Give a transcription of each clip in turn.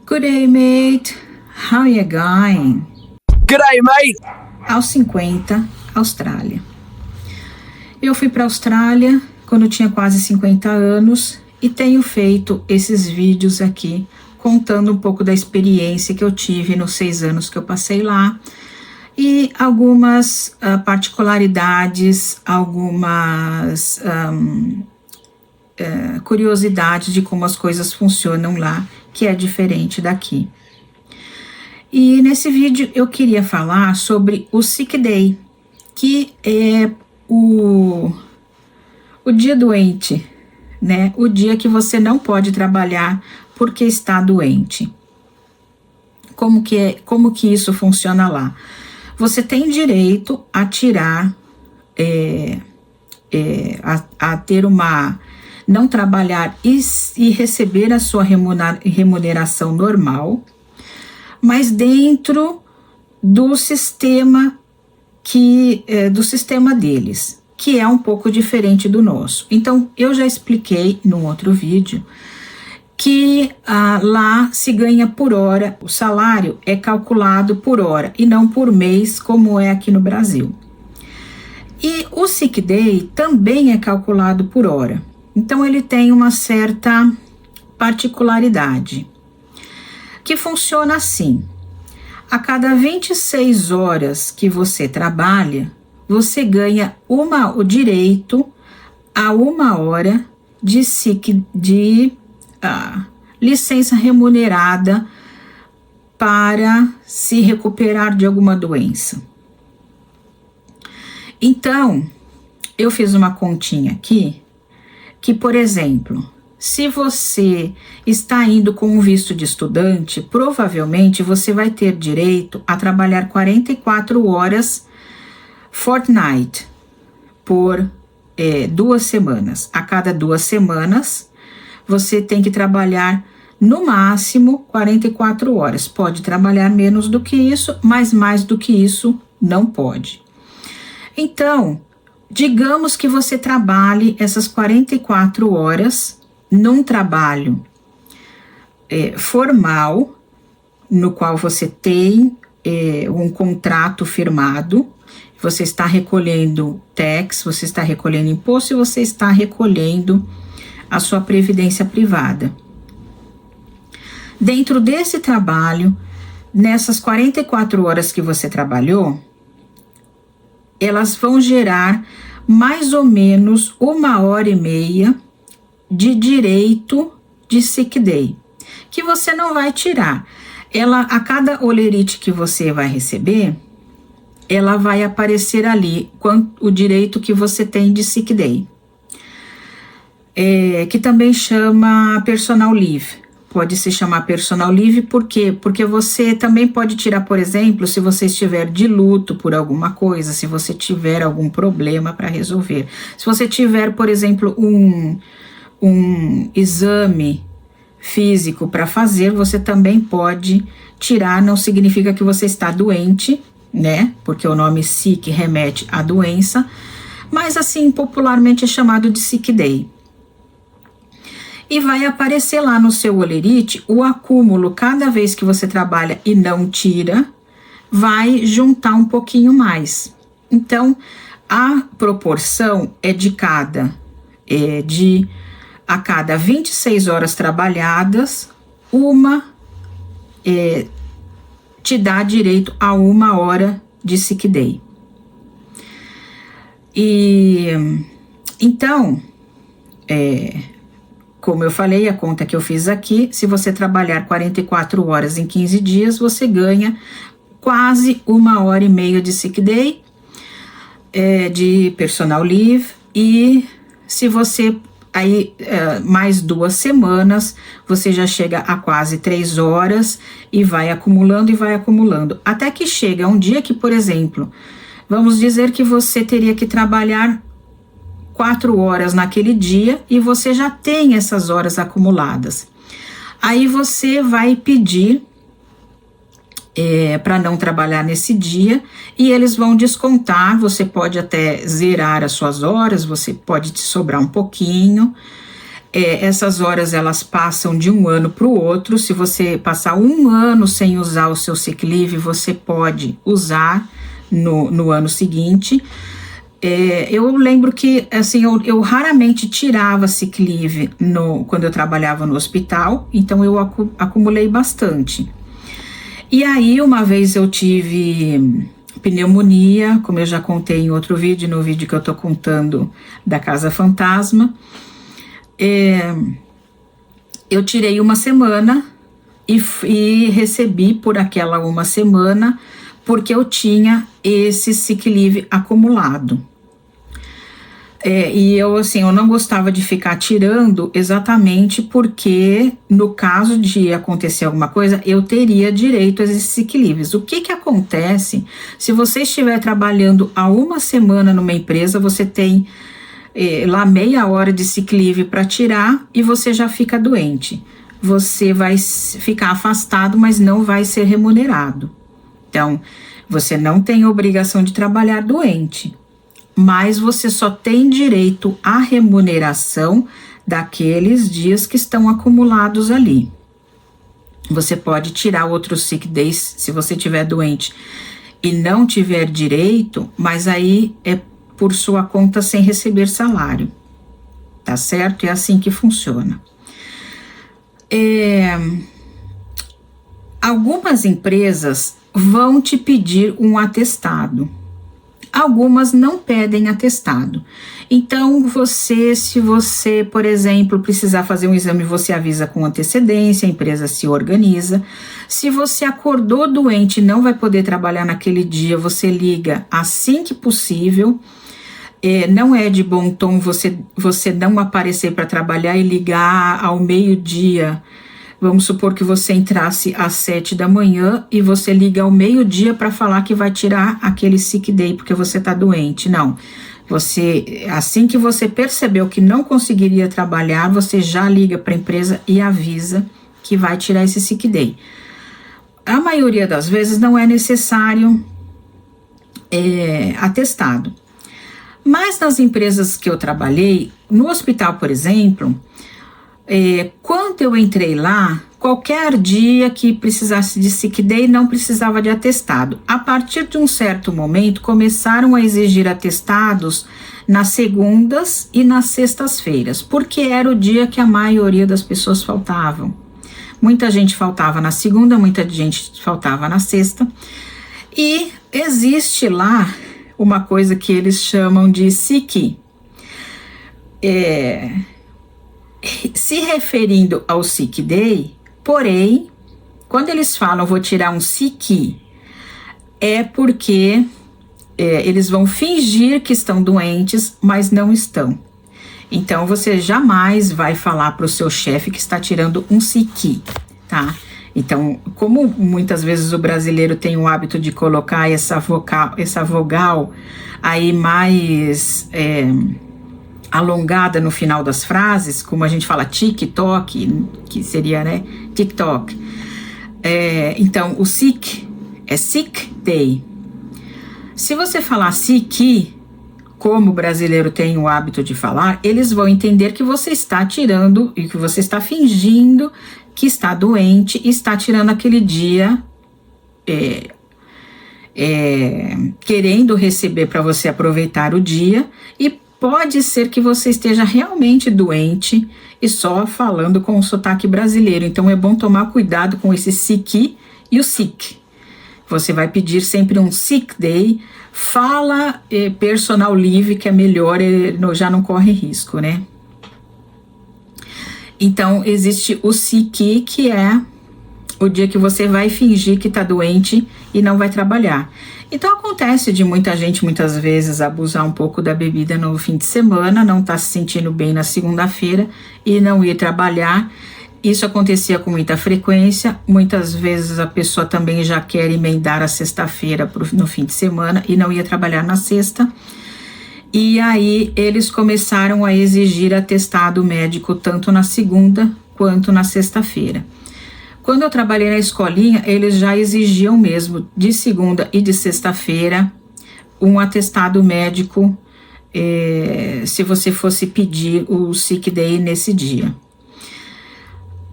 Good day, mate. How you going? G'day, mate! Aos 50, Austrália. Eu fui para a Austrália quando eu tinha quase 50 anos e tenho feito esses vídeos aqui contando um pouco da experiência que eu tive nos 6 anos que eu passei lá e algumas particularidades, algumas curiosidades de como as coisas funcionam lá, que é diferente daqui. E nesse vídeo eu queria falar sobre o Sick Day, que é o dia doente, né? O dia que você não pode trabalhar porque está doente. Como que isso funciona lá? Você tem direito a tirar, a ter não trabalhar e receber a sua remuneração normal, mas dentro do sistema deles, que é um pouco diferente do nosso. Então, eu já expliquei num outro vídeo que lá se ganha por hora, o salário é calculado por hora e não por mês, como é aqui no Brasil. E o Sick Day também é calculado por hora. Então, ele tem uma certa particularidade, que funciona assim: a cada 26 horas que você trabalha, você ganha o direito a 1 hora de licença remunerada para se recuperar de alguma doença. Então, eu fiz uma continha aqui, que, por exemplo, se você está indo com um visto de estudante, provavelmente você vai ter direito a trabalhar 44 horas fortnight por 2 semanas. A cada 2 semanas, você tem que trabalhar no máximo 44 horas. Pode trabalhar menos do que isso, mas mais do que isso não pode. Então, digamos que você trabalhe essas 44 horas num trabalho formal, no qual você tem um contrato firmado, você está recolhendo tax, você está recolhendo imposto e você está recolhendo a sua previdência privada. Dentro desse trabalho, nessas 44 horas que você trabalhou, elas vão gerar mais ou menos 1h30 de direito de Sick Day, que você não vai tirar. A cada holerite que você vai receber, ela vai aparecer ali o direito que você tem de Sick Day, que também chama personal leave. Pode se chamar personal leave, por quê? Porque você também pode tirar, por exemplo, se você estiver de luto por alguma coisa, se você tiver algum problema para resolver. Se você tiver, por exemplo, um exame físico para fazer, você também pode tirar. Não significa que você está doente, né? Porque o nome sick remete à doença, mas assim, popularmente é chamado de Sick Day. E vai aparecer lá no seu holerite o acúmulo. Cada vez que você trabalha e não tira, vai juntar um pouquinho mais. Então, a proporção é a cada 26 horas trabalhadas, te dá direito a 1 hora de Sick Day. E então, como eu falei, a conta que eu fiz aqui, se você trabalhar 44 horas em 15 dias, você ganha quase 1h30 de Sick Day, de personal leave, e se você mais 2 semanas, você já chega a quase 3 horas e vai acumulando, até que chega um dia que, por exemplo, vamos dizer que você teria que trabalhar 4 horas naquele dia e você já tem essas horas acumuladas. Aí você vai pedir para não trabalhar nesse dia e eles vão descontar. Você pode até zerar as suas horas, você pode te sobrar um pouquinho. Essas horas elas passam de um ano para o outro. Se você passar um ano sem usar o seu sick leave, você pode usar no ano seguinte. Eu lembro que assim, eu raramente tirava sick leave quando eu trabalhava no hospital, então eu acumulei bastante. E aí uma vez eu tive pneumonia, como eu já contei em outro vídeo, no vídeo que eu tô contando da Casa Fantasma. Eu tirei uma semana e recebi por aquela uma semana, porque eu tinha esse sick leave acumulado. E eu não gostava de ficar tirando, exatamente porque no caso de acontecer alguma coisa, eu teria direito a esses sick leaves. O que acontece se você estiver trabalhando há uma semana numa empresa, você tem lá meia hora de sick leave para tirar e você já fica doente. Você vai ficar afastado, mas não vai ser remunerado. Então, você não tem obrigação de trabalhar doente, mas você só tem direito à remuneração daqueles dias que estão acumulados ali. Você pode tirar outros sick days se você estiver doente e não tiver direito, mas aí é por sua conta sem receber salário, tá certo? É assim que funciona. Algumas empresas vão te pedir um atestado. Algumas não pedem atestado. Então, se você, por exemplo, precisar fazer um exame, você avisa com antecedência, a empresa se organiza. Se você acordou doente e não vai poder trabalhar naquele dia, você liga assim que possível. Não é de bom tom você não aparecer para trabalhar e ligar ao meio-dia. Vamos supor que você entrasse às 7 da manhã e você liga ao meio-dia para falar que vai tirar aquele sick day porque você está doente. Não. Assim que você percebeu que não conseguiria trabalhar, você já liga para a empresa e avisa que vai tirar esse sick day. A maioria das vezes não é necessário atestado. Mas nas empresas que eu trabalhei, no hospital, por exemplo, quando eu entrei lá, qualquer dia que precisasse de sick day não precisava de atestado. A partir de um certo momento, começaram a exigir atestados nas segundas e nas sextas-feiras, porque era o dia que a maioria das pessoas faltavam. Muita gente faltava na segunda, muita gente faltava na sexta. E existe lá uma coisa que eles chamam de sick. Se referindo ao sick day, porém, quando eles falam vou tirar um sick, é porque eles vão fingir que estão doentes, mas não estão. Então, você jamais vai falar para o seu chefe que está tirando um sick, tá? Então, como muitas vezes o brasileiro tem o hábito de colocar essa vogal aí mais alongada no final das frases, como a gente fala TikTok, que seria, né, TikTok. Então, o sick é sick day. Se você falar sick, como o brasileiro tem o hábito de falar, eles vão entender que você está tirando e que você está fingindo que está doente e está tirando aquele dia querendo receber para você aproveitar o dia, e pode ser que você esteja realmente doente e só falando com o sotaque brasileiro. Então é bom tomar cuidado com esse sick e o sick. Você vai pedir sempre um sick day, fala personal leave, que é melhor, já não corre risco, né? Então, existe o sick, que é o dia que você vai fingir que tá doente e não vai trabalhar. Então, acontece de muita gente, muitas vezes, abusar um pouco da bebida no fim de semana, não tá se sentindo bem na segunda-feira e não ir trabalhar. Isso acontecia com muita frequência. Muitas vezes a pessoa também já quer emendar a sexta-feira no fim de semana e não ia trabalhar na sexta. E aí eles começaram a exigir atestado médico tanto na segunda quanto na sexta-feira. Quando eu trabalhei na escolinha, eles já exigiam mesmo de segunda e de sexta-feira um atestado médico se você fosse pedir o sick day nesse dia.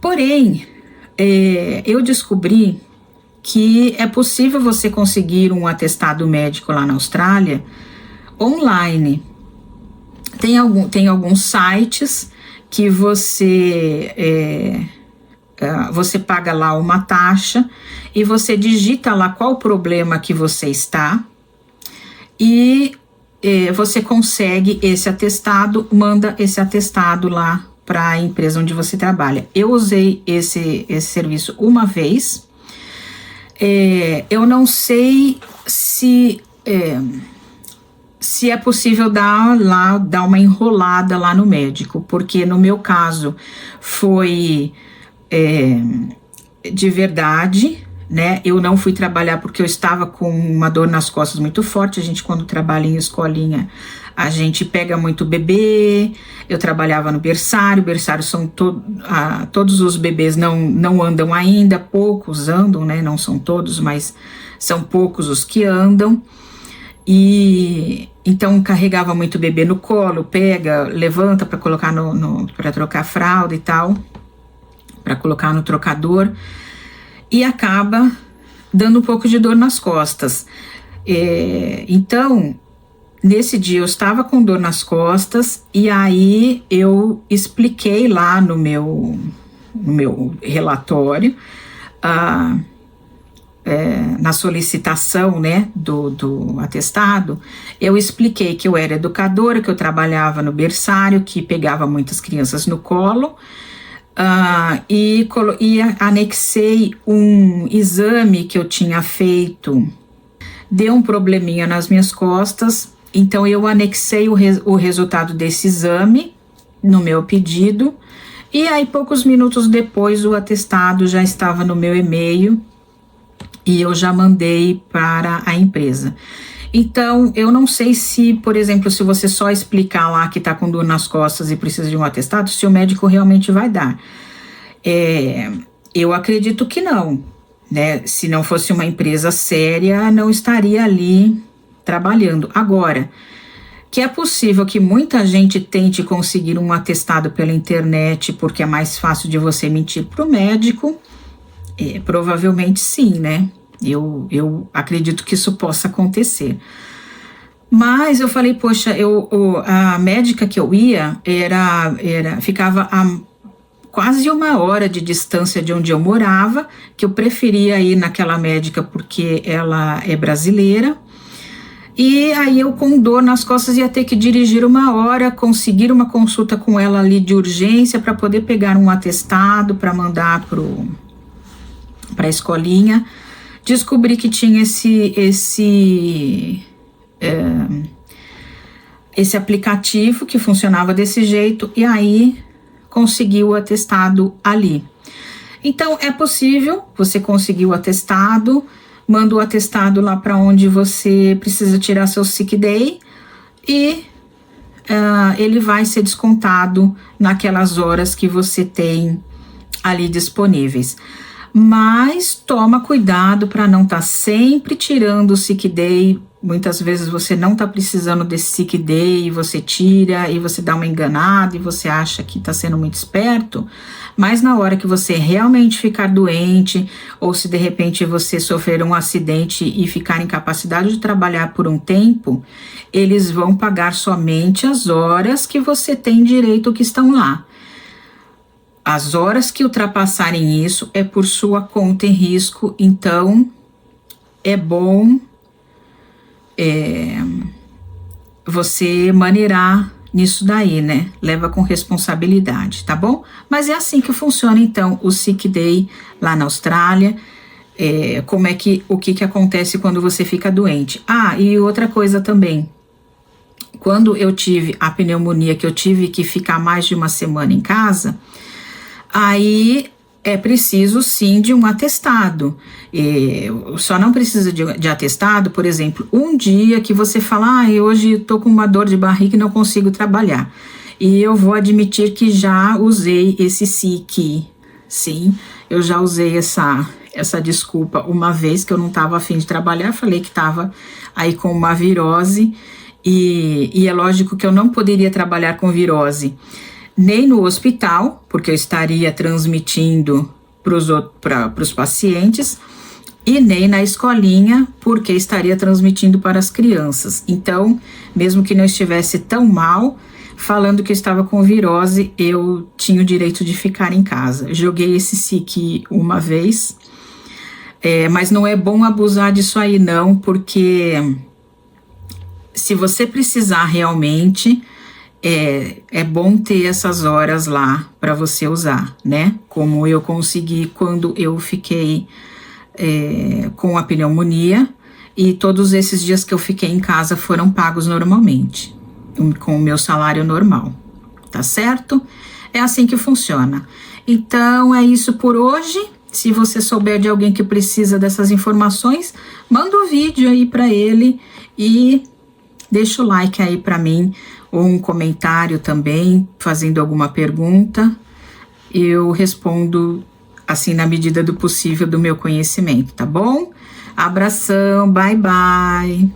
Porém, eu descobri que é possível você conseguir um atestado médico lá na Austrália online. Tem alguns sites que você paga lá uma taxa e você digita lá qual problema que você está e você consegue esse atestado, manda esse atestado lá para a empresa onde você trabalha. Eu usei esse serviço uma vez. Eu não sei se é possível dar uma enrolada lá no médico, porque no meu caso foi de verdade, né? Eu não fui trabalhar porque eu estava com uma dor nas costas muito forte. A gente, quando trabalha em escolinha, a gente pega muito bebê. Eu trabalhava no berçário são todos os bebês não andam ainda, poucos andam, né? Não são todos, mas são poucos os que andam. E então carregava muito bebê no colo, levanta para colocar para trocar fralda e tal, para colocar no trocador, e acaba dando um pouco de dor nas costas. Então, nesse dia eu estava com dor nas costas, e aí eu expliquei lá no meu relatório, na solicitação, né, do atestado, eu expliquei que eu era educadora, que eu trabalhava no berçário, que pegava muitas crianças no colo, e anexei um exame que eu tinha feito. Deu um probleminha nas minhas costas, então eu anexei o resultado desse exame no meu pedido, e aí poucos minutos depois o atestado já estava no meu e-mail e eu já mandei para a empresa. Então, eu não sei se, por exemplo, se você só explicar lá que está com dor nas costas e precisa de um atestado, se o médico realmente vai dar. Eu acredito que não, né? Se não fosse uma empresa séria, não estaria ali trabalhando. Agora, que é possível que muita gente tente conseguir um atestado pela internet porque é mais fácil de você mentir para o médico, provavelmente sim, né? Eu acredito que isso possa acontecer. Mas eu falei, poxa, a médica que eu ia ficava a quase 1 hora de distância de onde eu morava, que eu preferia ir naquela médica porque ela é brasileira. E aí eu, com dor nas costas, ia ter que dirigir 1 hora, conseguir uma consulta com ela ali de urgência para poder pegar um atestado para mandar para a escolinha. Descobri que tinha esse aplicativo que funcionava desse jeito, e aí consegui o atestado ali. Então é possível você conseguir o atestado, manda o atestado lá para onde você precisa tirar seu sick day e ele vai ser descontado naquelas horas que você tem ali disponíveis. Mas toma cuidado para não estar sempre tirando o sick day. Muitas vezes você não está precisando desse sick day e você tira e você dá uma enganada e você acha que está sendo muito esperto, mas na hora que você realmente ficar doente, ou se de repente você sofrer um acidente e ficar incapacitado de trabalhar por um tempo, eles vão pagar somente as horas que você tem direito que estão lá. As horas que ultrapassarem isso é por sua conta e risco, então é bom você maneirar nisso daí, né? Leva com responsabilidade, tá bom? Mas é assim que funciona, então, o sick day lá na Austrália. O que acontece quando você fica doente. E outra coisa também. Quando eu tive a pneumonia, que eu tive que ficar mais de 1 semana em casa, aí é preciso sim de um atestado. Só não precisa de atestado, por exemplo, um dia que você fala, hoje estou com uma dor de barriga e não consigo trabalhar. E eu vou admitir que já usei esse sick. Sim, eu já usei essa desculpa uma vez que eu não estava a fim de trabalhar, falei que estava aí com uma virose E é lógico que eu não poderia trabalhar com virose nem no hospital, porque eu estaria transmitindo para os pacientes, e nem na escolinha, porque estaria transmitindo para as crianças. Então, mesmo que não estivesse tão mal, falando que eu estava com virose, eu tinha o direito de ficar em casa. Joguei esse SIC uma vez, mas não é bom abusar disso aí não, porque se você precisar realmente, é bom ter essas horas lá para você usar, né? Como eu consegui quando eu fiquei com a pneumonia, e todos esses dias que eu fiquei em casa foram pagos normalmente, com o meu salário normal, tá certo? É assim que funciona. Então é isso por hoje. Se você souber de alguém que precisa dessas informações, manda um vídeo aí para ele e deixa o like aí para mim, ou um comentário também, fazendo alguma pergunta. Eu respondo assim na medida do possível do meu conhecimento, tá bom? Abração, bye bye!